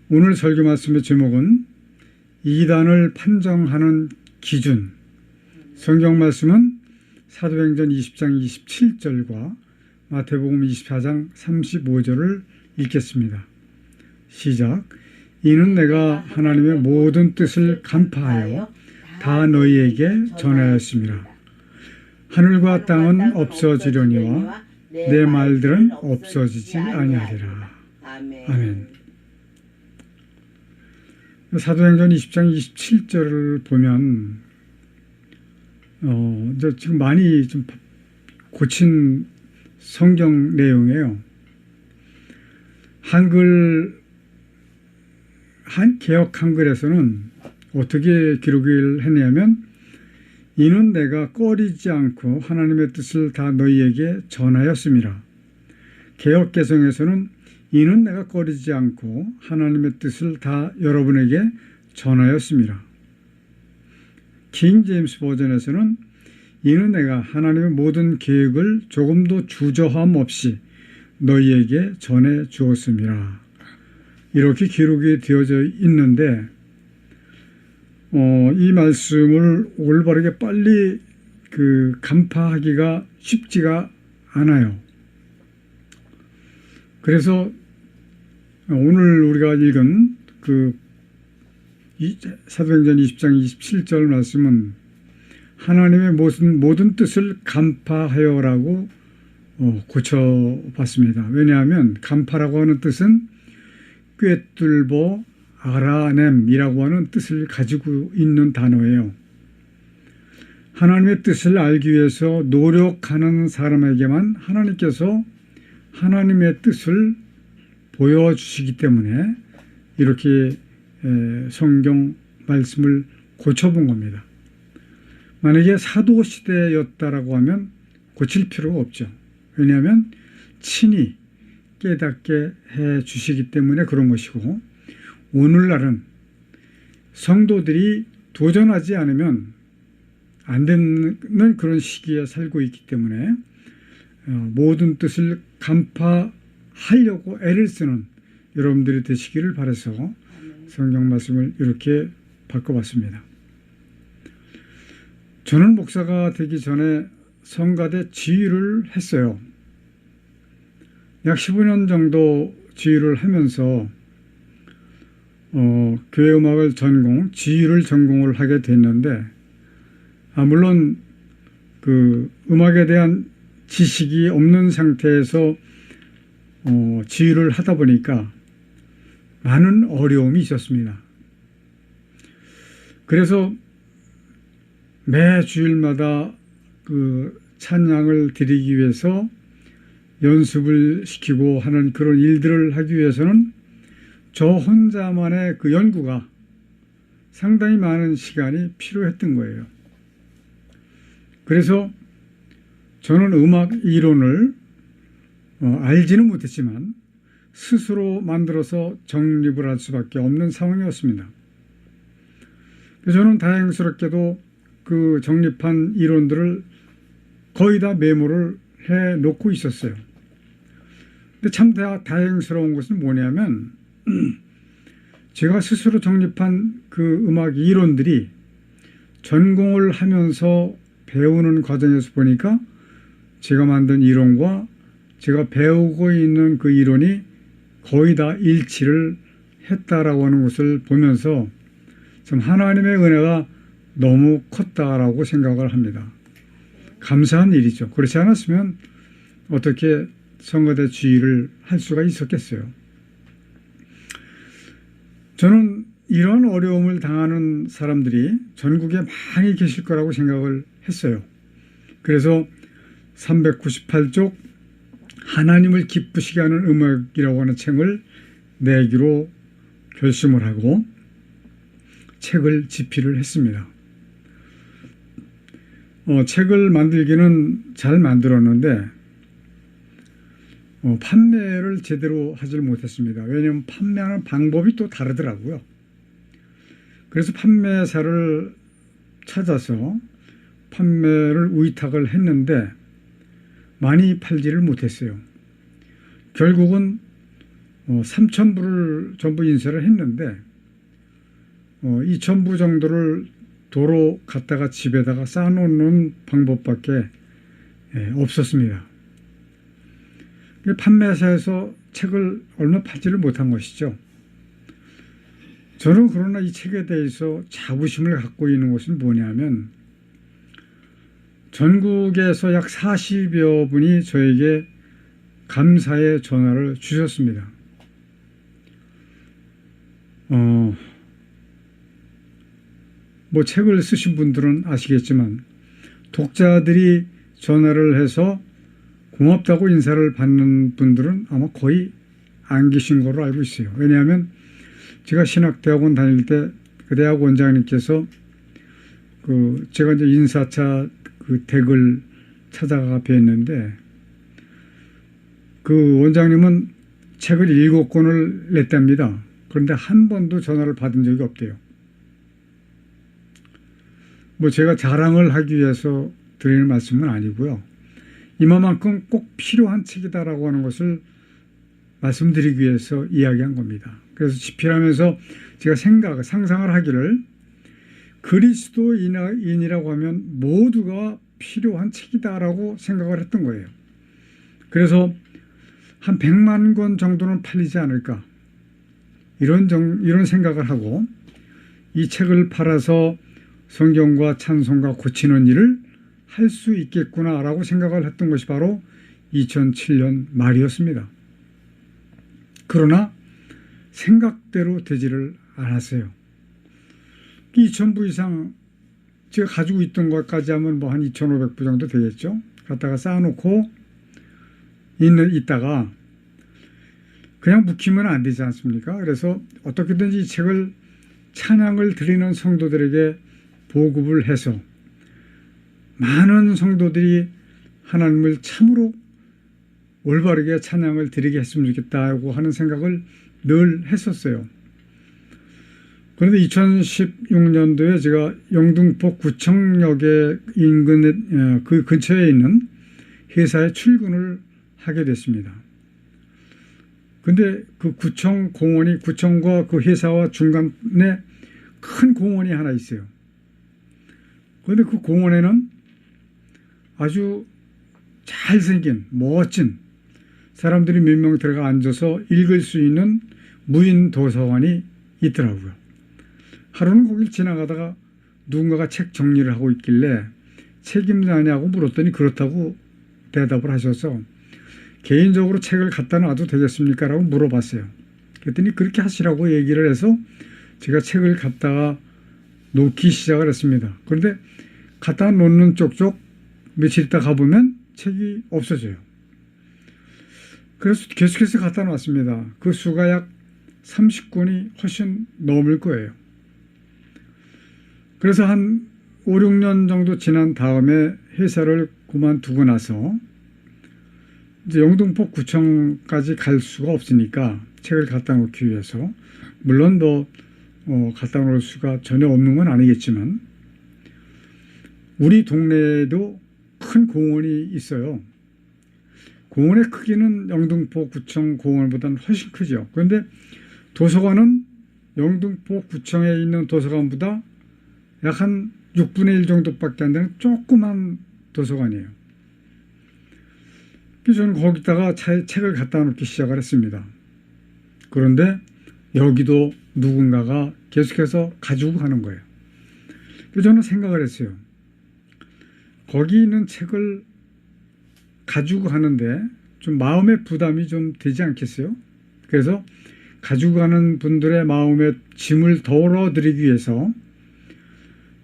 오늘 설교 말씀의 제목은 이단을 판정하는 기준. 성경 말씀은 사도행전 20장 27절과 마태복음 24장 35절을 읽겠습니다. 시작. 이는 내가 하나님의 모든 뜻을 간파하여 다 너희에게 전하였습니다. 하늘과 땅은 없어지려니와 내 말들은 없어지지 아니하리라. 아멘. 사도행전 20장 27절을 보면 이제 지금 많이 좀 고친 성경 내용이에요. 개역 한글에서는 어떻게 기록을 했냐면 이는 내가 꺼리지 않고 하나님의 뜻을 다 너희에게 전하였습니다. 개역 개성에서는 이는 내가 꺼리지 않고 하나님의 뜻을 다 여러분에게 전하였습니다. 킹 제임스 버전에서는 이는 내가 하나님의 모든 계획을 조금도 주저함 없이 너희에게 전해 주었습니다. 이렇게 기록이 되어져 있는데 이 말씀을 올바르게 빨리 간파하기가 쉽지가 않아요. 그래서 오늘 우리가 읽은 사도행전 20장 27절 말씀은 하나님의 모든 뜻을 간파하여라고 고쳐봤습니다. 왜냐하면 간파라고 하는 뜻은 꿰뚫고 알아냄이라고 하는 뜻을 가지고 있는 단어예요. 하나님의 뜻을 알기 위해서 노력하는 사람에게만 하나님께서 하나님의 뜻을 보여주시기 때문에 이렇게 성경 말씀을 고쳐본 겁니다. 만약에 사도시대였다라고 하면 고칠 필요가 없죠. 왜냐하면 친히 깨닫게 해 주시기 때문에 그런 것이고, 오늘날은 성도들이 도전하지 않으면 안 되는 그런 시기에 살고 있기 때문에 모든 뜻을 간파하려고 애를 쓰는 여러분들이 되시기를 바라서 성경 말씀을 이렇게 바꿔봤습니다. 저는 목사가 되기 전에 성가대 지휘를 했어요. 약 15년 정도 지휘를 하면서 교회 음악을 지휘를 전공을 하게 됐는데, 물론 음악에 대한 지식이 없는 상태에서 지휘를 하다 보니까 많은 어려움이 있었습니다. 그래서 매 주일마다 찬양을 드리기 위해서 연습을 시키고 하는 그런 일들을 하기 위해서는 저 혼자만의 연구가 상당히 많은 시간이 필요했던 거예요. 그래서 저는 음악 이론을 알지는 못했지만 스스로 만들어서 정립을 할 수밖에 없는 상황이었습니다. 그래서 저는 다행스럽게도 그 정립한 이론들을 거의 다 메모를 해놓고 있었어요. 근데 참 다행스러운 것은 뭐냐면 제가 스스로 정립한 그 음악 이론들이 전공을 하면서 배우는 과정에서 보니까 제가 만든 이론과 제가 배우고 있는 그 이론이 거의 다 일치를 했다라고 하는 것을 보면서 참 하나님의 은혜가 너무 컸다라고 생각을 합니다. 감사한 일이죠. 그렇지 않았으면 어떻게 성가대 지휘를 할 수가 있었겠어요. 저는 이런 어려움을 당하는 사람들이 전국에 많이 계실 거라고 생각을 했어요. 그래서 398쪽 하나님을 기쁘시게 하는 음악이라고 하는 책을 내기로 결심을 하고 책을 집필을 했습니다. 책을 만들기는 잘 만들었는데 판매를 제대로 하질 못했습니다. 왜냐하면 판매하는 방법이 또 다르더라고요. 그래서 판매사를 찾아서 판매를 위탁을 했는데 많이 팔지를 못했어요. 결국은 3,000부를 전부 인쇄를 했는데 2,000부 정도를 도로 갖다가 집에다가 쌓아놓는 방법밖에 없었습니다. 판매사에서 책을 얼마 팔지를 못한 것이죠. 저는 그러나 이 책에 대해서 자부심을 갖고 있는 것은 뭐냐면 전국에서 약 40여 분이 저에게 감사의 전화를 주셨습니다. 뭐 책을 쓰신 분들은 아시겠지만 독자들이 전화를 해서 고맙다고 인사를 받는 분들은 아마 거의 안 계신 걸로 알고 있어요. 왜냐하면 제가 신학대학원 다닐 때 그 대학 원장님께서 제가 이제 인사차 그 댁을 찾아가 뵀는데 그 원장님은 책을 7권을 냈답니다. 그런데 한 번도 전화를 받은 적이 없대요. 뭐 제가 자랑을 하기 위해서 드리는 말씀은 아니고요. 이만큼 꼭 필요한 책이다라고 하는 것을 말씀드리기 위해서 이야기한 겁니다. 그래서 집필하면서 제가 상상을 하기를 그리스도인이라고 하면 모두가 필요한 책이다라고 생각을 했던 거예요. 그래서 한 100만 권 정도는 팔리지 않을까 이런 생각을 하고 이 책을 팔아서 성경과 찬송가 고치는 일을 할 수 있겠구나라고 생각을 했던 것이 바로 2007년 말이었습니다. 그러나 생각대로 되지를 않았어요. 2,000부 이상 제가 가지고 있던 것까지 하면 뭐 한 2,500부 정도 되겠죠. 갖다가 쌓아놓고 있다가 그냥 묵히면 안 되지 않습니까? 그래서 어떻게든지 이 책을 찬양을 드리는 성도들에게 보급을 해서 많은 성도들이 하나님을 참으로 올바르게 찬양을 드리게 했으면 좋겠다고 하는 생각을 늘 했었어요. 그런데 2016년도에 제가 영등포 구청역의 인근 그 근처에 있는 회사에 출근을 하게 됐습니다. 근데 그 구청과 그 회사와 중간에 큰 공원이 하나 있어요. 그런데 그 공원에는 아주 잘생긴 멋진 사람들이 몇 명 들어가 앉아서 읽을 수 있는 무인 도서관이 있더라고요. 하루는 거길 지나가다가 누군가가 책 정리를 하고 있길래 책임자냐고 물었더니 그렇다고 대답을 하셔서 개인적으로 책을 갖다 놔도 되겠습니까? 라고 물어봤어요. 그랬더니 그렇게 하시라고 얘기를 해서 제가 책을 갖다가 놓기 시작을 했습니다. 그런데 갖다 놓는 쪽쪽 며칠 있다 가보면 책이 없어져요. 그래서 계속해서 갖다 놨습니다. 그 수가 약 30권이 훨씬 넘을 거예요. 그래서 한 5, 6년 정도 지난 다음에 회사를 그만두고 나서 이제 영등포 구청까지 갈 수가 없으니까 책을 갖다 놓기 위해서 물론 갖다 놓을 수가 전혀 없는 건 아니겠지만 우리 동네에도 큰 공원이 있어요. 공원의 크기는 영등포 구청 공원보다는 훨씬 크죠. 그런데 도서관은 영등포 구청에 있는 도서관보다 약 한 6분의 1 정도밖에 안 되는 조그만 도서관이에요. 그래서 저는 거기다가 책을 갖다 놓기 시작을 했습니다. 그런데 여기도 누군가가 계속해서 가지고 가는 거예요. 그래서 저는 생각을 했어요. 거기 있는 책을 가지고 가는데 좀 마음의 부담이 좀 되지 않겠어요? 그래서 가지고 가는 분들의 마음의 짐을 덜어드리기 위해서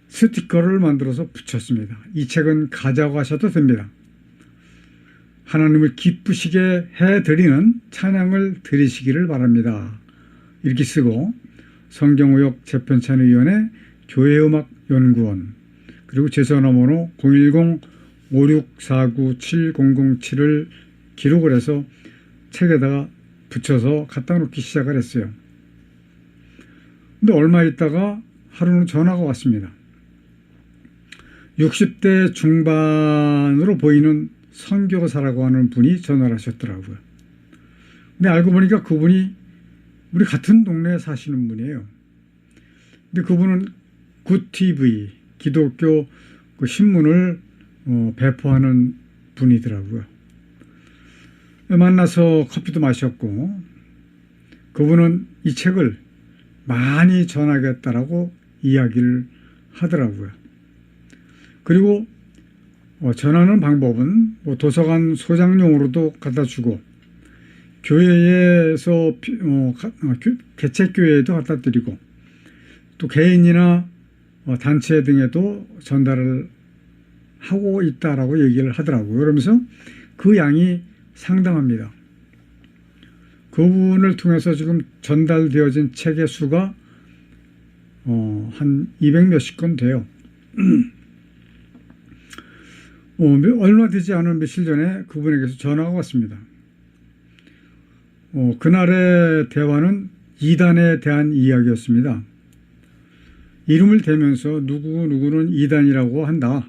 스티커를 만들어서 붙였습니다. 이 책은 가져가셔도 됩니다. 하나님을 기쁘시게 해드리는 찬양을 드리시기를 바랍니다. 이렇게 쓰고 성경의혹 재편찬위원회 교회음악연구원 그리고 제 전화번호 010-5649-7007을 기록을 해서 책에다가 붙여서 갖다 놓기 시작을 했어요. 근데 얼마 있다가 하루는 전화가 왔습니다. 60대 중반으로 보이는 선교사라고 하는 분이 전화를 하셨더라고요. 근데 알고 보니까 그분이 우리 같은 동네에 사시는 분이에요. 근데 그분은 굿TV, 기독교 그 신문을 배포하는 분이더라고요. 만나서 커피도 마셨고, 그분은 이 책을 많이 전하겠다라고 이야기를 하더라고요. 그리고 전하는 방법은 뭐 도서관 소장용으로도 갖다 주고, 교회에서 개척교회에도 갖다 드리고, 또 개인이나 단체 등에도 전달을 하고 있다라고 얘기를 하더라고요. 그러면서 그 양이 상당합니다. 그분을 통해서 지금 전달되어진 책의 수가 한 200몇십 건 돼요. 얼마 되지 않은 며칠 전에 그분에게서 전화가 왔습니다. 그날의 대화는 이단에 대한 이야기였습니다. 이름을 대면서 누구는 이단이라고 한다.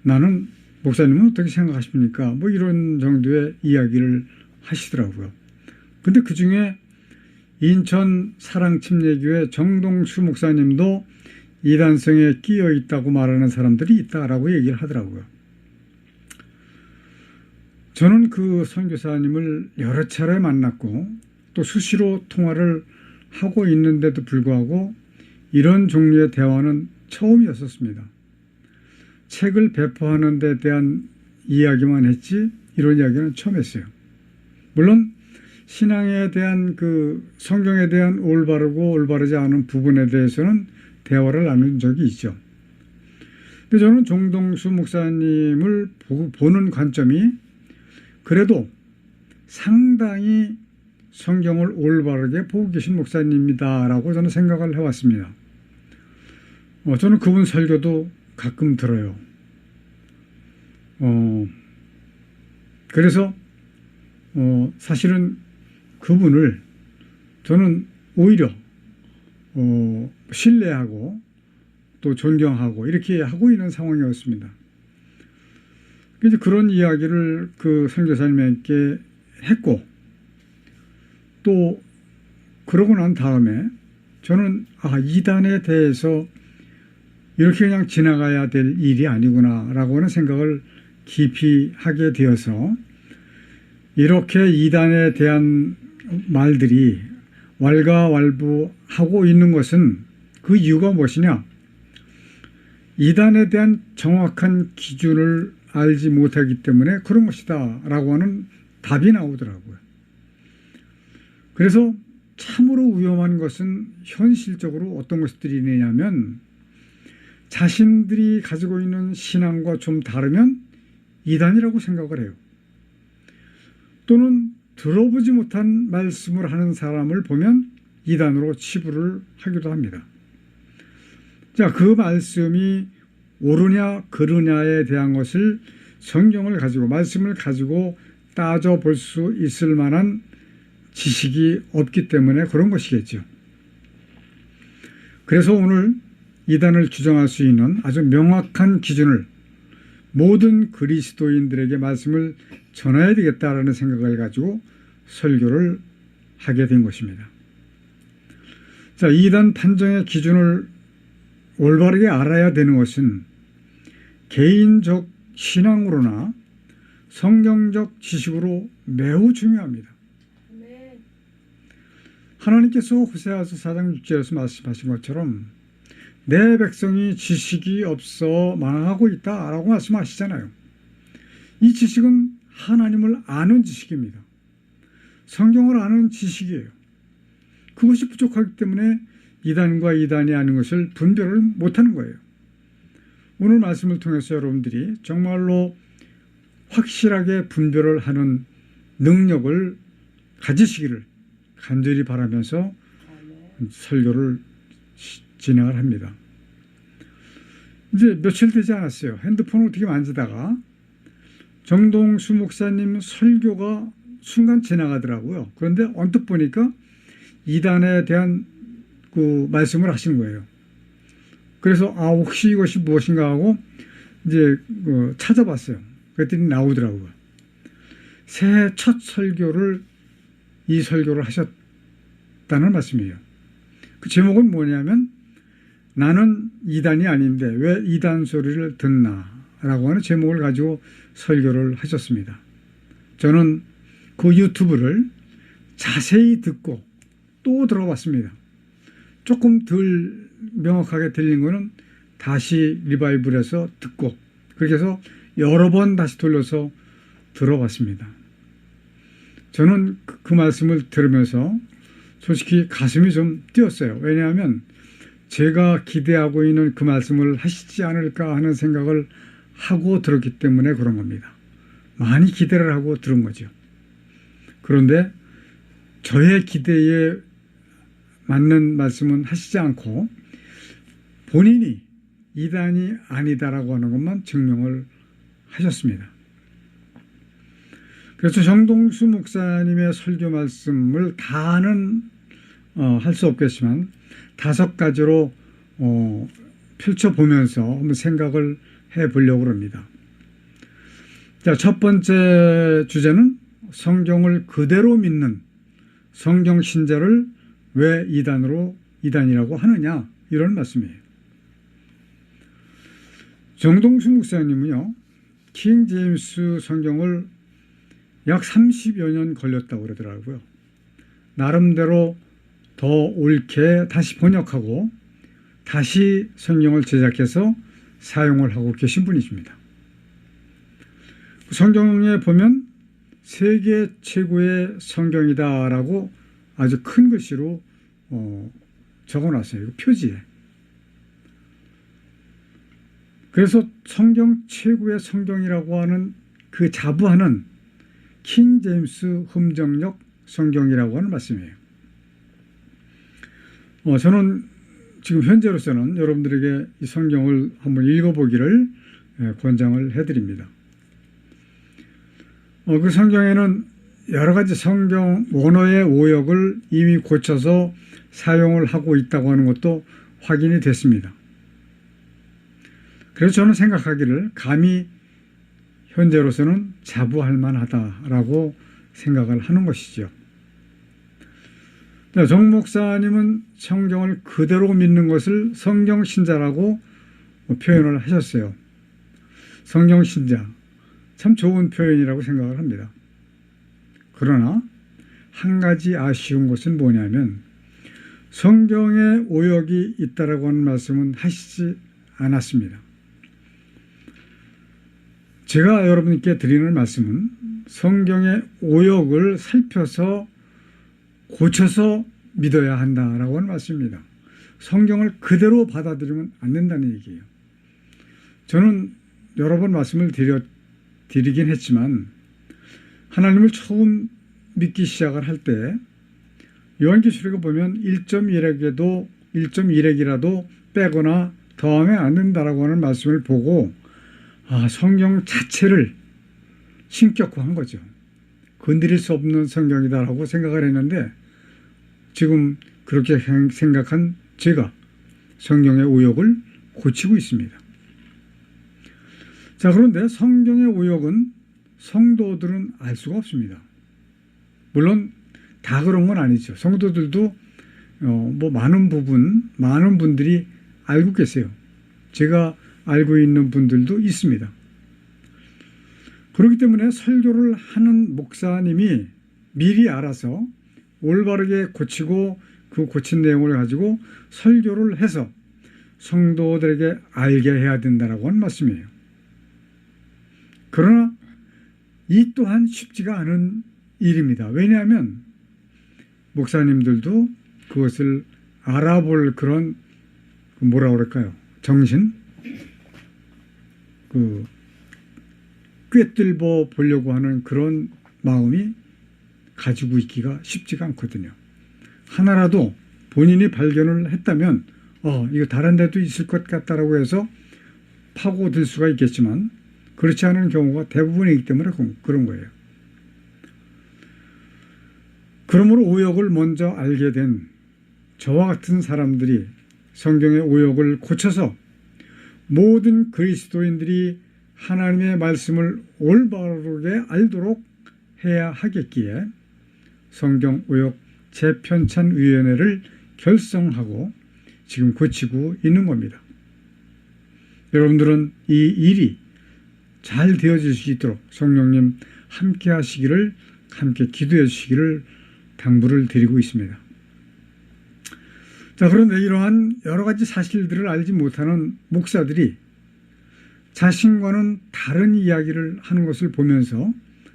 나는 목사님은 어떻게 생각하십니까? 뭐 이런 정도의 이야기를 하시더라고요. 근데 그 중에 인천 사랑침례교회 정동수 목사님도 이단성에 끼어 있다고 말하는 사람들이 있다라고 얘기를 하더라고요. 저는 그 선교사님을 여러 차례 만났고 또 수시로 통화를 하고 있는데도 불구하고 이런 종류의 대화는 처음이었었습니다. 책을 배포하는 데 대한 이야기만 했지 이런 이야기는 처음 했어요. 물론 신앙에 대한 그 성경에 대한 올바르고 올바르지 않은 부분에 대해서는 대화를 나눈 적이 있죠. 근데 저는 정동수 목사님을 보는 관점이 그래도 상당히 성경을 올바르게 보고 계신 목사님이다라고 저는 생각을 해왔습니다. 저는 그분 설교도 가끔 들어요. 그래서 사실은 그분을 저는 오히려 신뢰하고 또 존경하고 이렇게 하고 있는 상황이었습니다. 이제 그런 이야기를 그 선교사님에게 했고 또 그러고 난 다음에 저는 이단에 대해서 이렇게 그냥 지나가야 될 일이 아니구나 라고 하는 생각을 깊이 하게 되어서 이렇게 이단에 대한 말들이 왈가왈부하고 있는 것은 그 이유가 무엇이냐? 이단에 대한 정확한 기준을 알지 못하기 때문에 그런 것이다 라고 하는 답이 나오더라고요. 그래서 참으로 위험한 것은 현실적으로 어떤 것들이 있느냐면 자신들이 가지고 있는 신앙과 좀 다르면 이단이라고 생각을 해요. 또는 들어보지 못한 말씀을 하는 사람을 보면 이단으로 치부를 하기도 합니다. 자, 그 말씀이 옳으냐 그르냐에 대한 것을 성경을 가지고 말씀을 가지고 따져볼 수 있을 만한 지식이 없기 때문에 그런 것이겠죠. 그래서 오늘 이단을 규정할 수 있는 아주 명확한 기준을 모든 그리스도인들에게 말씀을 전해야 되겠다라는 생각을 가지고 설교를 하게 된 것입니다. 자, 이단 판정의 기준을 올바르게 알아야 되는 것은 개인적 신앙으로나 성경적 지식으로 매우 중요합니다. 하나님께서 호세아서 4장 6절에서 말씀하신 것처럼 내 백성이 지식이 없어 망하고 있다라고 말씀하시잖아요. 이 지식은 하나님을 아는 지식입니다. 성경을 아는 지식이에요. 그것이 부족하기 때문에 이단과 이단이 아닌 것을 분별을 못하는 거예요. 오늘 말씀을 통해서 여러분들이 정말로 확실하게 분별을 하는 능력을 가지시기를 간절히 바라면서 설교를 진행을 합니다. 이제 며칠 되지 않았어요. 핸드폰을 어떻게 만지다가 정동수 목사님 설교가 순간 지나가더라고요. 그런데 언뜻 보니까 이단에 대한 그 말씀을 하신 거예요. 그래서 혹시 이것이 무엇인가 하고 이제 찾아봤어요. 그랬더니 나오더라고요. 새해 첫 설교를 이 설교를 하셨다는 말씀이에요. 그 제목은 뭐냐면 나는 이단이 아닌데 왜 이단 소리를 듣나 라고 하는 제목을 가지고 설교를 하셨습니다. 저는 그 유튜브를 자세히 듣고 또 들어봤습니다. 조금 덜 명확하게 들린 거는 다시 리바이블에서 듣고 그렇게 해서 여러 번 다시 돌려서 들어봤습니다. 저는 그 말씀을 들으면서 솔직히 가슴이 좀 뛰었어요. 왜냐하면 제가 기대하고 있는 그 말씀을 하시지 않을까 하는 생각을 하고 들었기 때문에 그런 겁니다. 많이 기대를 하고 들은 거죠. 그런데 저의 기대에 맞는 말씀은 하시지 않고 본인이 이단이 아니다라고 하는 것만 증명을 하셨습니다. 그래서 정동수 목사님의 설교 말씀을 다는 할 수 없겠지만 5가지로 펼쳐보면서 한번 생각을 해보려고 합니다. 자, 첫 번째 주제는 성경을 그대로 믿는 성경 신자를 왜 이단이라고 하느냐 이런 말씀이에요. 정동수 목사님은요, 킹 제임스 성경을 약 30여 년 걸렸다고 그러더라고요. 나름대로 더 옳게 다시 번역하고 다시 성경을 제작해서 사용을 하고 계신 분이십니다. 성경에 보면 세계 최고의 성경이다라고 아주 큰 글씨로 적어놨어요. 표지에. 그래서 성경 최고의 성경이라고 하는 그 자부하는 킹 제임스 흠정역 성경이라고 하는 말씀이에요. 저는 지금 현재로서는 여러분들에게 이 성경을 한번 읽어보기를 권장을 해드립니다. 그 성경에는 여러 가지 성경 원어의 오역을 이미 고쳐서 사용을 하고 있다고 하는 것도 확인이 됐습니다. 그래서 저는 생각하기를 감히 현재로서는 자부할 만하다라고 생각을 하는 것이죠. 정 목사님은 성경을 그대로 믿는 것을 성경신자라고 표현을 하셨어요. 성경신자. 참 좋은 표현이라고 생각을 합니다. 그러나 한 가지 아쉬운 것은 뭐냐면 성경에 오역이 있다라고 하는 말씀은 하시지 않았습니다. 제가 여러분께 드리는 말씀은 성경의 오역을 살펴서 고쳐서 믿어야 한다라고 하는 말씀입니다. 성경을 그대로 받아들이면 안 된다는 얘기예요. 저는 여러 번 말씀을 드리긴 했지만 하나님을 처음 믿기 시작을 할 때 요한계시록에 보면 1.1획이라도 빼거나 더하면 안 된다라고 하는 말씀을 보고 성경 자체를 신격화한 거죠. 건드릴 수 없는 성경이다라고 생각을 했는데 지금 그렇게 생각한 제가 성경의 오역을 고치고 있습니다. 자, 그런데 성경의 오역은 성도들은 알 수가 없습니다. 물론 다 그런 건 아니죠. 성도들도 많은 분들이 알고 계세요. 제가 알고 있는 분들도 있습니다. 그렇기 때문에 설교를 하는 목사님이 미리 알아서 올바르게 고치고 그 고친 내용을 가지고 설교를 해서 성도들에게 알게 해야 된다라고 하는 말씀이에요. 그러나 이 또한 쉽지가 않은 일입니다. 왜냐하면 목사님들도 그것을 알아볼 그런 뭐라 그럴까요? 정신? 꿰뚫어 보려고 하는 그런 마음이 가지고 있기가 쉽지가 않거든요. 하나라도 본인이 발견을 했다면 이거 다른 데도 있을 것 같다라고 해서 파고들 수가 있겠지만 그렇지 않은 경우가 대부분이기 때문에 그런 거예요. 그러므로 오역을 먼저 알게 된 저와 같은 사람들이 성경의 오역을 고쳐서 모든 그리스도인들이 하나님의 말씀을 올바르게 알도록 해야 하겠기에 성경의혹 재편찬위원회를 결성하고 지금 고치고 있는 겁니다. 여러분들은 이 일이 잘 되어질 수 있도록 성령님 함께 하시기를, 함께 기도해 주시기를 당부를 드리고 있습니다. 자, 그런데 이러한 여러 가지 사실들을 알지 못하는 목사들이 자신과는 다른 이야기를 하는 것을 보면서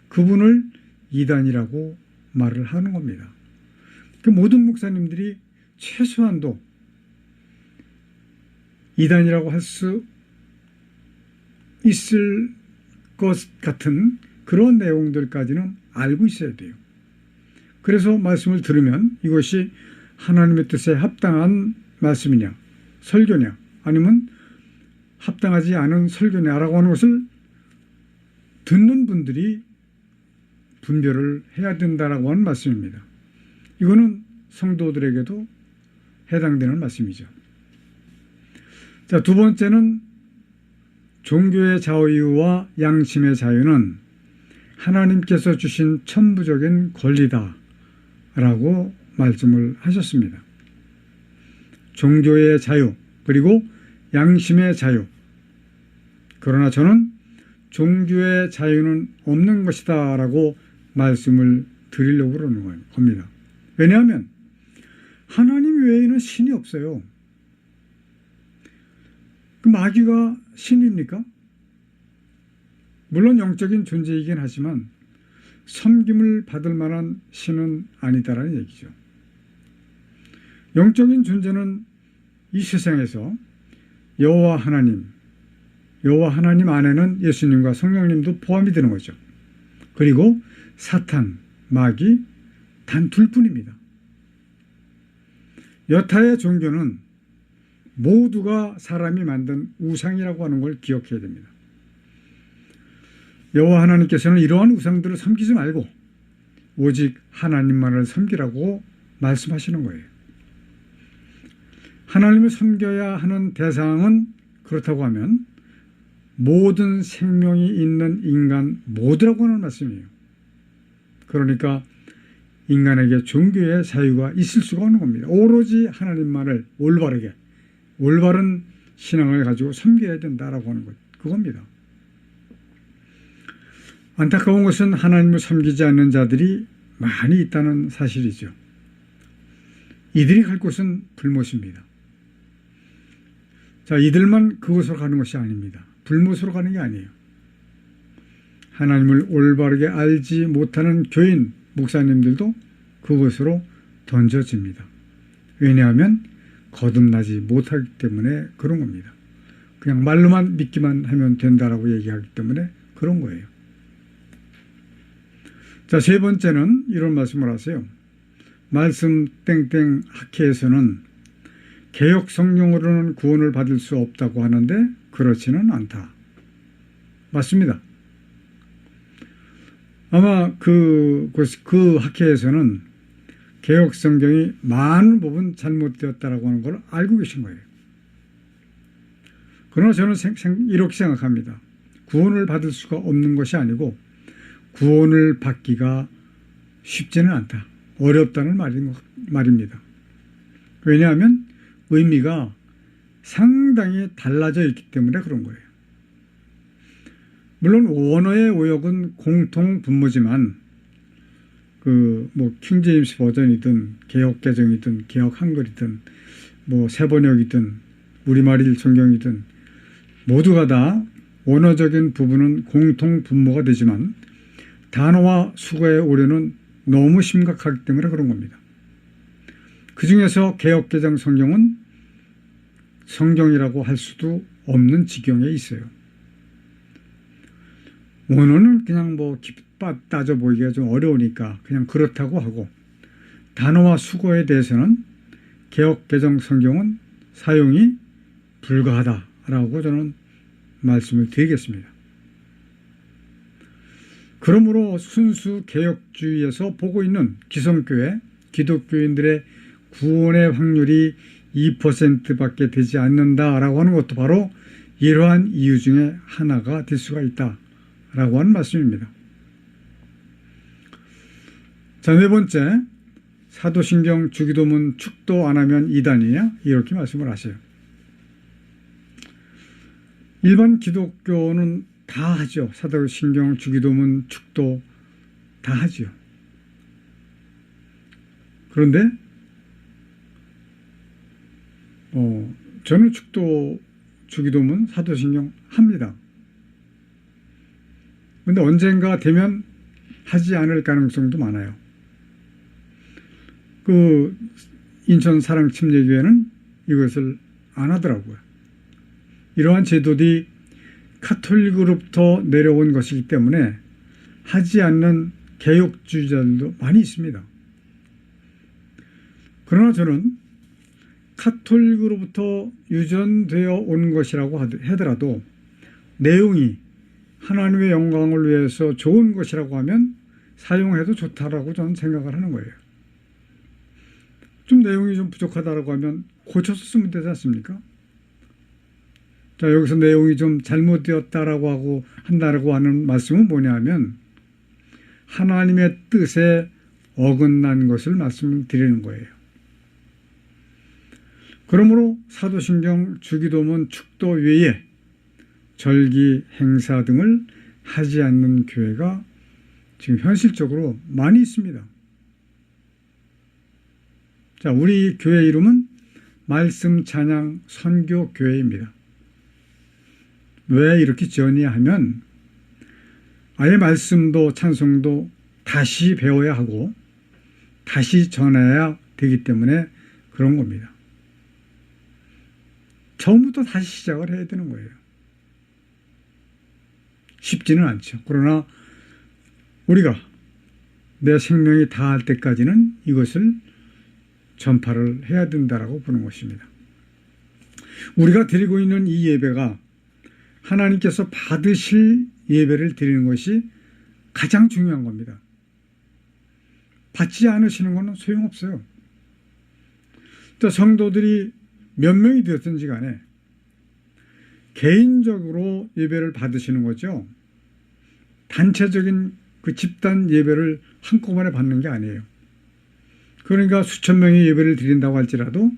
그분을 이단이라고 말을 하는 겁니다. 그 모든 목사님들이 최소한도 이단이라고 할 수 있을 것 같은 그런 내용들까지는 알고 있어야 돼요. 그래서 말씀을 들으면 이것이 하나님의 뜻에 합당한 말씀이냐, 설교냐, 아니면 합당하지 않은 설교냐라고 하는 것을 듣는 분들이 분별을 해야 된다라고 하는 말씀입니다. 이거는 성도들에게도 해당되는 말씀이죠. 자, 두 번째는 종교의 자유와 양심의 자유는 하나님께서 주신 천부적인 권리다라고 말씀을 하셨습니다. 종교의 자유 그리고 양심의 자유. 그러나 저는 종교의 자유는 없는 것이다 라고 말씀을 드리려고 그러는 겁니다. 왜냐하면 하나님 외에는 신이 없어요. 그 마귀가 신입니까? 물론 영적인 존재이긴 하지만 섬김을 받을 만한 신은 아니다라는 얘기죠. 영적인 존재는 이 세상에서 여호와 하나님 안에는 예수님과 성령님도 포함이 되는 거죠. 그리고 사탄, 마귀 단 둘뿐입니다. 여타의 종교는 모두가 사람이 만든 우상이라고 하는 걸 기억해야 됩니다. 여호와 하나님께서는 이러한 우상들을 섬기지 말고 오직 하나님만을 섬기라고 말씀하시는 거예요. 하나님을 섬겨야 하는 대상은 그렇다고 하면 모든 생명이 있는 인간 모두라고 하는 말씀이에요. 그러니까 인간에게 종교의 자유가 있을 수가 없는 겁니다. 오로지 하나님만을 올바른 신앙을 가지고 섬겨야 된다라고 하는 것, 그겁니다. 안타까운 것은 하나님을 섬기지 않는 자들이 많이 있다는 사실이죠. 이들이 갈 곳은 불못입니다. 자, 이들만 그곳으로 가는 것이 아닙니다. 불못으로 가는 게 아니에요. 하나님을 올바르게 알지 못하는 교인, 목사님들도 그곳으로 던져집니다. 왜냐하면 거듭나지 못하기 때문에 그런 겁니다. 그냥 말로만 믿기만 하면 된다라고 얘기하기 때문에 그런 거예요. 자, 세 번째는 이런 말씀을 하세요. 말씀 땡땡 학회에서는 개역 성령으로는 구원을 받을 수 없다고 하는데 그렇지는 않다. 맞습니다. 아마 그 학회에서는 개역 성경이 많은 부분 잘못되었다라고 하는 걸 알고 계신 거예요. 그러나 저는 이렇게 생각합니다. 구원을 받을 수가 없는 것이 아니고 구원을 받기가 쉽지는 않다. 어렵다는 말입니다. 왜냐하면 의미가 상당히 달라져 있기 때문에 그런 거예요. 물론 원어의 오역은 공통 분모지만 킹제임스 버전이든 개역 개정이든 개역 한글이든 세번역이든 우리말일 성경이든 모두가 다 원어적인 부분은 공통 분모가 되지만 단어와 수거의 오류는 너무 심각하기 때문에 그런 겁니다. 그 중에서 개역 개정 성경은 성경이라고 할 수도 없는 지경에 있어요. 원어는 그냥 따져 보기가 좀 어려우니까 그냥 그렇다고 하고, 단어와 수거에 대해서는 개역 개정 성경은 사용이 불가하다라고 저는 말씀을 드리겠습니다. 그러므로 순수 개역주의에서 보고 있는 기성교회, 기독교인들의 구원의 확률이 2%밖에 되지 않는다라고 하는 것도 바로 이러한 이유 중에 하나가 될 수가 있다라고 하는 말씀입니다. 자, 네 번째, 사도신경 주기도문 축도 안 하면 이단이냐? 이렇게 말씀을 하세요. 일반 기독교는 다 하죠. 사도신경 주기도문 축도 다 하죠. 그런데 저는 축도 주기도문 사도신경 합니다. 그런데 언젠가 되면 하지 않을 가능성도 많아요. 그 인천 사랑침례교회는 이것을 안 하더라고요. 이러한 제도들이 카톨릭으로부터 내려온 것이기 때문에 하지 않는 개혁주의자들도 많이 있습니다. 그러나 저는 카톨릭으로부터 유전되어 온 것이라고 하더라도 내용이 하나님의 영광을 위해서 좋은 것이라고 하면 사용해도 좋다라고 저는 생각을 하는 거예요. 좀 내용이 좀 부족하다라고 하면 고쳐서 쓰면 되지 않습니까? 자, 여기서 내용이 좀 잘못되었다라고 한다라고 하는 말씀은 뭐냐면 하나님의 뜻에 어긋난 것을 말씀드리는 거예요. 그러므로 사도신경 주기도문 축도 외에 절기 행사 등을 하지 않는 교회가 지금 현실적으로 많이 있습니다. 자, 우리 교회 이름은 말씀 찬양 선교 교회입니다. 왜 이렇게 지었냐 하면 아예 말씀도 찬송도 다시 배워야 하고 다시 전해야 되기 때문에 그런 겁니다. 처음부터 다시 시작을 해야 되는 거예요. 쉽지는 않죠. 그러나 우리가 내 생명이 다할 때까지는 이것을 전파를 해야 된다라고 보는 것입니다. 우리가 드리고 있는 이 예배가 하나님께서 받으실 예배를 드리는 것이 가장 중요한 겁니다. 받지 않으시는 것은 소용없어요. 또 성도들이 몇 명이 되었든지 간에 개인적으로 예배를 받으시는 거죠. 단체적인 그 집단 예배를 한꺼번에 받는 게 아니에요. 그러니까 수천 명의 예배를 드린다고 할지라도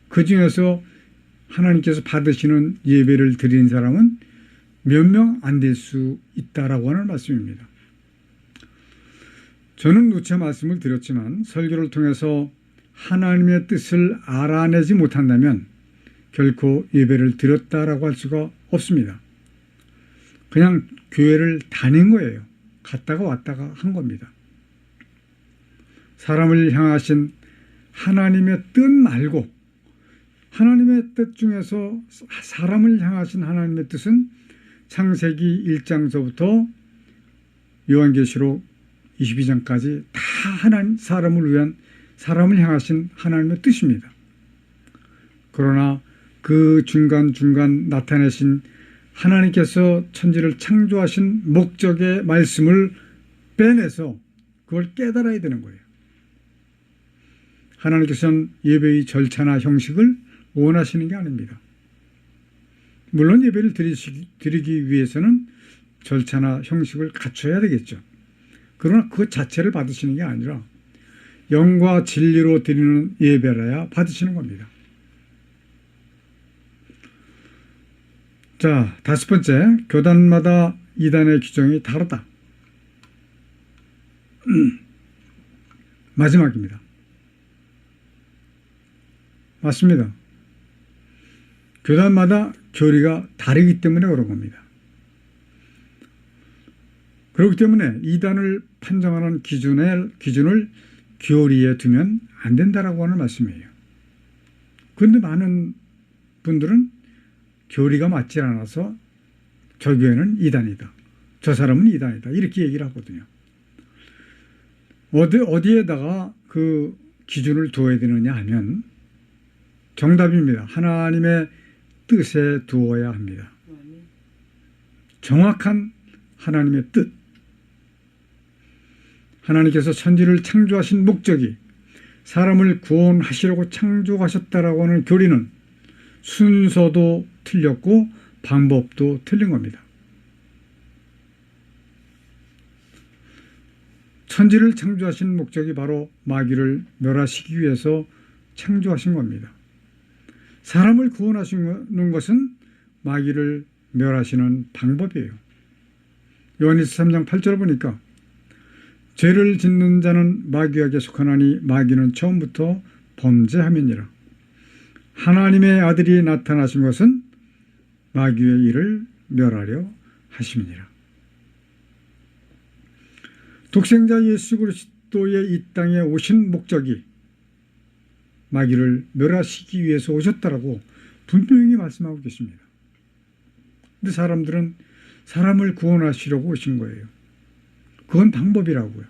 그 중에서 하나님께서 받으시는 예배를 드린 사람은 몇 명 안 될 수 있다라고 하는 말씀입니다. 저는 누차 말씀을 드렸지만 설교를 통해서 하나님의 뜻을 알아내지 못한다면 결코 예배를 드렸다라고 할 수가 없습니다. 그냥 교회를 다닌 거예요. 갔다가 왔다가 한 겁니다. 사람을 향하신 하나님의 뜻 말고 하나님의 뜻 중에서 사람을 향하신 하나님의 뜻은 창세기 1장서부터 요한계시록 22장까지 다 하나님 사람을 위한 사람을 향하신 하나님의 뜻입니다. 그러나 그 중간중간 나타내신 하나님께서 천지를 창조하신 목적의 말씀을 빼내서 그걸 깨달아야 되는 거예요. 하나님께서는 예배의 절차나 형식을 원하시는 게 아닙니다. 물론 예배를 드리기 위해서는 절차나 형식을 갖춰야 되겠죠. 그러나 그 자체를 받으시는 게 아니라 영과 진리로 드리는 예배라야 받으시는 겁니다. 자, 다섯 번째, 교단마다 이단의 규정이 다르다. 마지막입니다. 맞습니다. 교단마다 교리가 다르기 때문에 그런 겁니다. 그렇기 때문에 이단을 판정하는 기준을 교리에 두면 안 된다라고 하는 말씀이에요. 그런데 많은 분들은 교리가 맞지 않아서 저 교회는 이단이다. 저 사람은 이단이다. 이렇게 얘기를 하거든요. 어디에다가 그 기준을 두어야 되느냐 하면 정답입니다. 하나님의 뜻에 두어야 합니다. 정확한 하나님의 뜻. 하나님께서 천지를 창조하신 목적이 사람을 구원하시려고 창조하셨다라고 하는 교리는 순서도 틀렸고 방법도 틀린 겁니다. 천지를 창조하신 목적이 바로 마귀를 멸하시기 위해서 창조하신 겁니다. 사람을 구원하시는 것은 마귀를 멸하시는 방법이에요. 요한일서 3장 8절을 보니까 죄를 짓는 자는 마귀에게 속하나니 마귀는 처음부터 범죄함이니라. 하나님의 아들이 나타나신 것은 마귀의 일을 멸하려 하심이니라. 독생자 예수 그리스도의 이 땅에 오신 목적이 마귀를 멸하시기 위해서 오셨다라고 분명히 말씀하고 계십니다. 근데 사람들은 사람을 구원하시려고 오신 거예요. 그건 방법이라고요.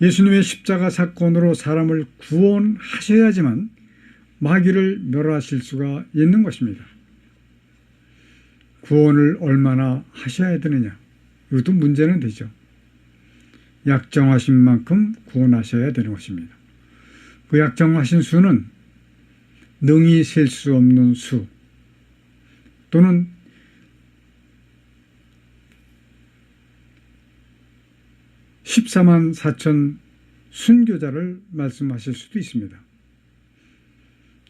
예수님의 십자가 사건으로 사람을 구원하셔야지만 마귀를 멸하실 수가 있는 것입니다. 구원을 얼마나 하셔야 되느냐, 이것도 문제는 되죠. 약정하신 만큼 구원하셔야 되는 것입니다. 그 약정하신 수는 능히 셀 수 없는 수 또는 14만 4천 순교자를 말씀하실 수도 있습니다.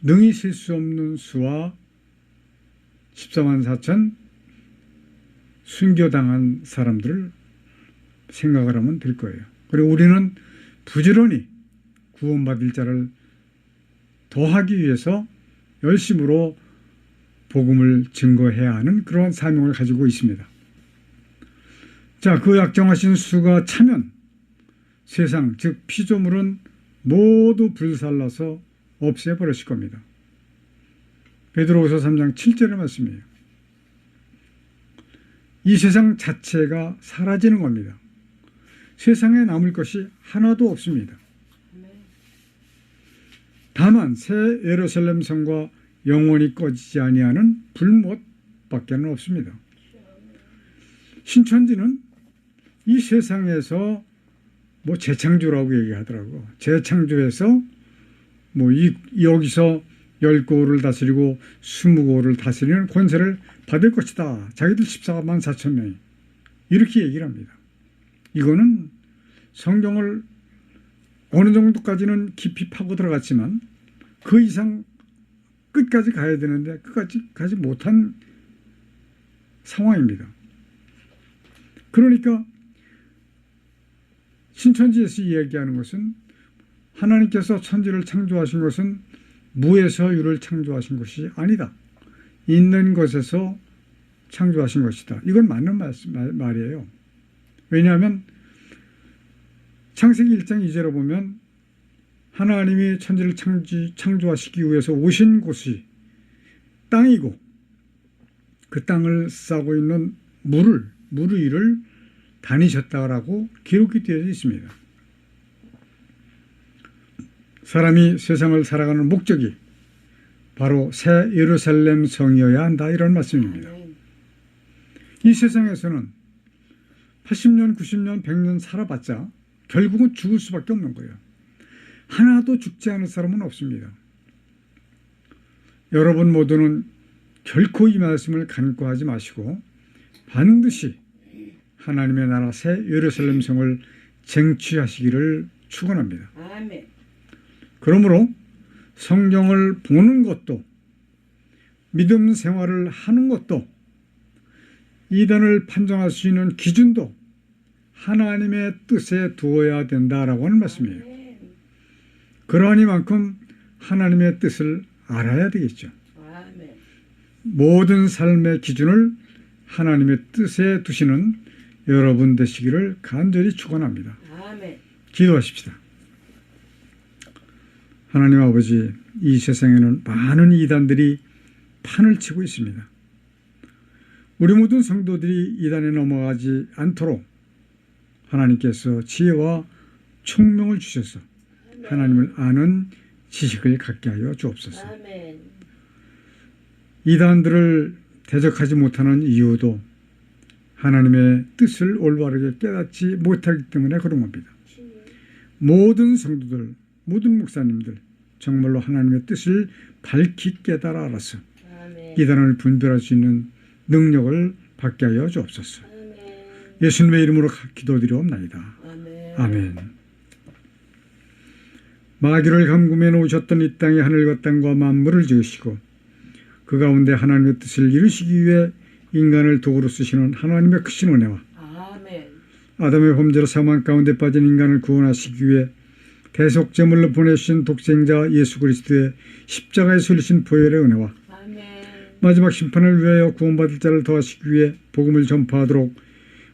능히 셀 수 없는 수와 14만 4천 순교당한 사람들을 생각을 하면 될 거예요. 그리고 우리는 부지런히 구원받을 자를 더하기 위해서 열심으로 복음을 증거해야 하는 그러한 사명을 가지고 있습니다. 자, 그 약정하신 수가 차면 세상, 즉 피조물은 모두 불살라서 없애버리실 겁니다. 베드로후서 3장 7절의 말씀이에요. 이 세상 자체가 사라지는 겁니다. 세상에 남을 것이 하나도 없습니다. 다만 새 예루살렘 성과 영원히 꺼지지 아니하는 불못밖에는 없습니다. 신천지는 이 세상에서 뭐 재창조라고 얘기하더라고. 재창조해서 뭐 여기서 10고를 다스리고 20고를 다스리는 권세를 받을 것이다. 자기들 14만 4천 명이 이렇게 얘기를 합니다. 이거는 성경을 어느 정도까지는 깊이 파고 들어갔지만 그 이상 끝까지 가야 되는데 끝까지 가지 못한 상황입니다. 그러니까 신천지에서 이야기하는 것은 하나님께서 천지를 창조하신 것은 무에서 유를 창조하신 것이 아니다. 있는 것에서 창조하신 것이다. 이건 맞는 말이에요. 왜냐하면 창세기 1장 2절에 보면 하나님이 천지를 창조하시기 위해서 오신 곳이 땅이고 그 땅을 싸고 있는 물 위를 다니셨다라고 기록이 되어 있습니다. 사람이 세상을 살아가는 목적이 바로 새 예루살렘 성이어야 한다, 이런 말씀입니다. 이 세상에서는 80년, 90년, 100년 살아봤자 결국은 죽을 수밖에 없는 거예요. 하나도 죽지 않을 사람은 없습니다. 여러분 모두는 결코 이 말씀을 간과하지 마시고 반드시 하나님의 나라 새 예루살렘 성을 쟁취하시기를 축원합니다. 아멘. 그러므로 성경을 보는 것도 믿음 생활을 하는 것도 이단을 판정할 수 있는 기준도 하나님의 뜻에 두어야 된다라고 하는 말씀이에요. 그러하니만큼 하나님의 뜻을 알아야 되겠죠. 아멘. 모든 삶의 기준을 하나님의 뜻에 두시는 여러분 되시기를 간절히 축원합니다. 아멘. 기도하십시다. 하나님 아버지, 이 세상에는 많은 이단들이 판을 치고 있습니다. 우리 모든 성도들이 이단에 넘어가지 않도록 하나님께서 지혜와 총명을 주셔서 하나님을 아는 지식을 갖게 하여 주옵소서. 아멘. 이단들을 대적하지 못하는 이유도 하나님의 뜻을 올바르게 깨닫지 못하기 때문에 그런 겁니다. 모든 성도들, 모든 목사님들 정말로 하나님의 뜻을 밝히 깨달아 알아서 아멘. 이단을 분별할 수 있는 능력을 받게 하여 주옵소서. 아멘. 예수님의 이름으로 기도드리옵나이다. 아멘. 아멘. 마귀를 감금해 놓으셨던 이 땅에 하늘과 땅과 만물을 지으시고 그 가운데 하나님의 뜻을 이루시기 위해 인간을 도구로 쓰시는 하나님의 크신 은혜와 아멘. 아담의 범죄로 사망 가운데 빠진 인간을 구원하시기 위해 대속제물로 보내주신 독생자 예수 그리스도의 십자가에 sul리신 보혈의 은혜와 아멘. 마지막 심판을 위하여 구원받을 자를 더하시기 위해 복음을 전파하도록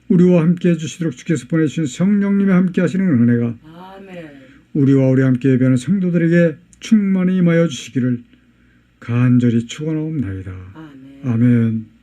우리와 함께 해주시도록 주께서 보내주신 성령님의 함께 하시는 은혜가 아멘. 우리와 우리 함께 예배하는 성도들에게 충만히 임하여 주시기를 간절히 축원하옵나이다. 아멘. 아멘.